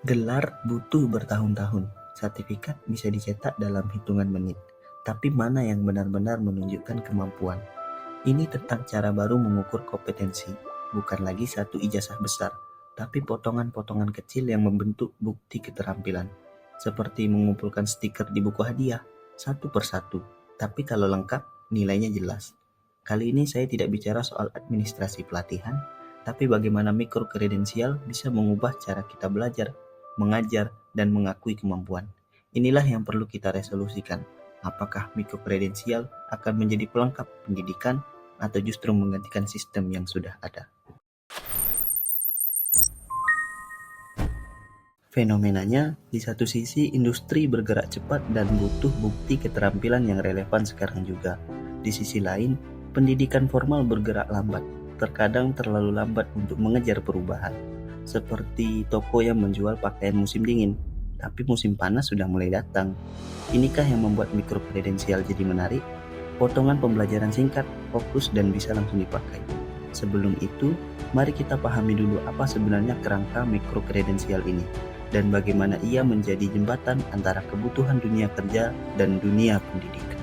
Gelar butuh bertahun-tahun, sertifikat bisa dicetak dalam hitungan menit, tapi mana yang benar-benar menunjukkan kemampuan? Ini tentang cara baru mengukur kompetensi, bukan lagi satu ijazah besar, tapi potongan-potongan kecil yang membentuk bukti keterampilan, seperti mengumpulkan stiker di buku hadiah, satu persatu, tapi kalau lengkap, nilainya jelas. Kali ini saya tidak bicara soal administrasi pelatihan, tapi bagaimana mikrokredensial bisa mengubah cara kita belajar, mengajar, dan mengakui kemampuan. Inilah yang perlu kita resolusikan. Apakah mikrokredensial akan menjadi pelengkap pendidikan atau justru menggantikan sistem yang sudah ada? Fenomenanya, di satu sisi industri bergerak cepat dan butuh bukti keterampilan yang relevan sekarang juga. Di sisi lain, pendidikan formal bergerak lambat, terkadang terlalu lambat untuk mengejar perubahan. Seperti toko yang menjual pakaian musim dingin, tapi musim panas sudah mulai datang. Inikah yang membuat mikrokredensial jadi menarik? Potongan pembelajaran singkat, fokus, dan bisa langsung dipakai. Sebelum itu, mari kita pahami dulu apa sebenarnya kerangka mikrokredensial ini dan bagaimana ia menjadi jembatan antara kebutuhan dunia kerja dan dunia pendidikan.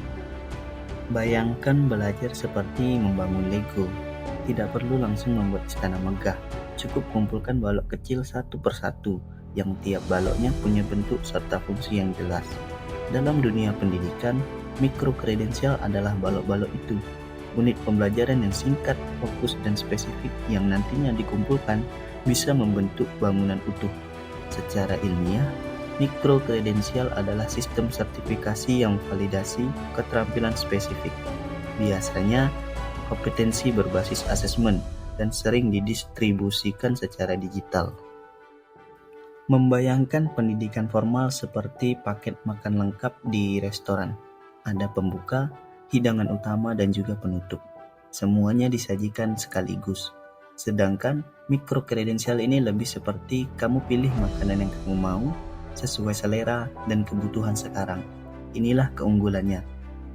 Bayangkan belajar seperti membangun Lego. Tidak perlu langsung membuat istana megah, cukup kumpulkan balok kecil satu persatu yang tiap baloknya punya bentuk serta fungsi yang jelas. Dalam dunia pendidikan, mikrokredensial adalah balok-balok itu. Unit pembelajaran yang singkat, fokus, dan spesifik yang nantinya dikumpulkan bisa membentuk bangunan utuh. Secara ilmiah, mikrokredensial adalah sistem sertifikasi yang validasi keterampilan spesifik. Biasanya, kompetensi berbasis asesmen dan sering didistribusikan secara digital. Membayangkan pendidikan formal seperti paket makan lengkap di restoran. Ada pembuka, hidangan utama, dan juga penutup. Semuanya disajikan sekaligus. Sedangkan mikrokredensial ini lebih seperti kamu pilih makanan yang kamu mau sesuai selera dan kebutuhan sekarang. Inilah keunggulannya,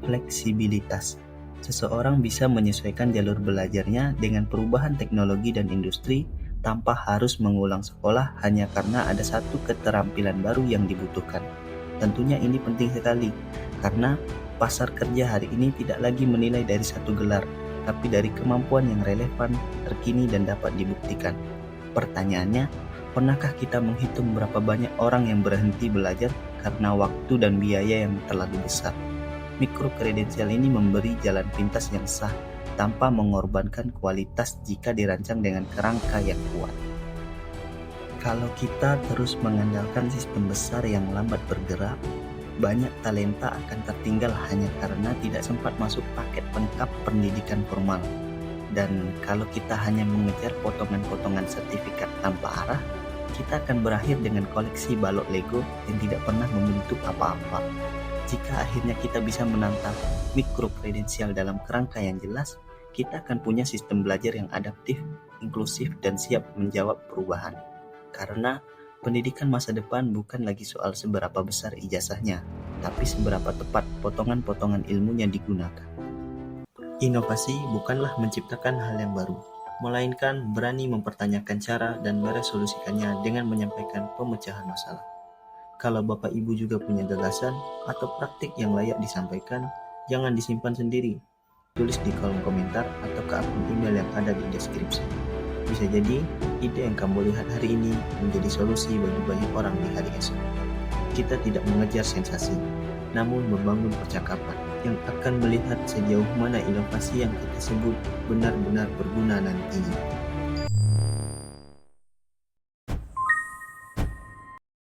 fleksibilitas. Seseorang bisa menyesuaikan jalur belajarnya dengan perubahan teknologi dan industri tanpa harus mengulang sekolah hanya karena ada satu keterampilan baru yang dibutuhkan. Tentunya ini penting sekali, karena pasar kerja hari ini tidak lagi menilai dari satu gelar, tapi dari kemampuan yang relevan, terkini, dan dapat dibuktikan. Pertanyaannya, pernahkah kita menghitung berapa banyak orang yang berhenti belajar karena waktu dan biaya yang terlalu besar? Mikrokredensial ini memberi jalan pintas yang sah tanpa mengorbankan kualitas jika dirancang dengan kerangka yang kuat. Kalau kita terus mengandalkan sistem besar yang lambat bergerak, banyak talenta akan tertinggal hanya karena tidak sempat masuk paket lengkap pendidikan formal. Dan kalau kita hanya mengejar potongan-potongan sertifikat tanpa arah, kita akan berakhir dengan koleksi balok Lego yang tidak pernah membentuk apa-apa. Jika akhirnya kita bisa menantang mikrokredensial dalam kerangka yang jelas, kita akan punya sistem belajar yang adaptif, inklusif, dan siap menjawab perubahan. Karena pendidikan masa depan bukan lagi soal seberapa besar ijazahnya, tapi seberapa tepat potongan-potongan ilmunya digunakan. Inovasi bukanlah menciptakan hal yang baru, melainkan berani mempertanyakan cara dan meresolusikannya dengan menyampaikan pemecahan masalah. Kalau Bapak Ibu juga punya gagasan atau praktik yang layak disampaikan, jangan disimpan sendiri. Tulis di kolom komentar atau ke akun email yang ada di deskripsi. Bisa jadi, ide yang kamu lihat hari ini menjadi solusi bagi banyak orang di hari esok. Kita tidak mengejar sensasi, namun membangun percakapan yang akan melihat sejauh mana inovasi yang kita sebut benar-benar berguna nantinya.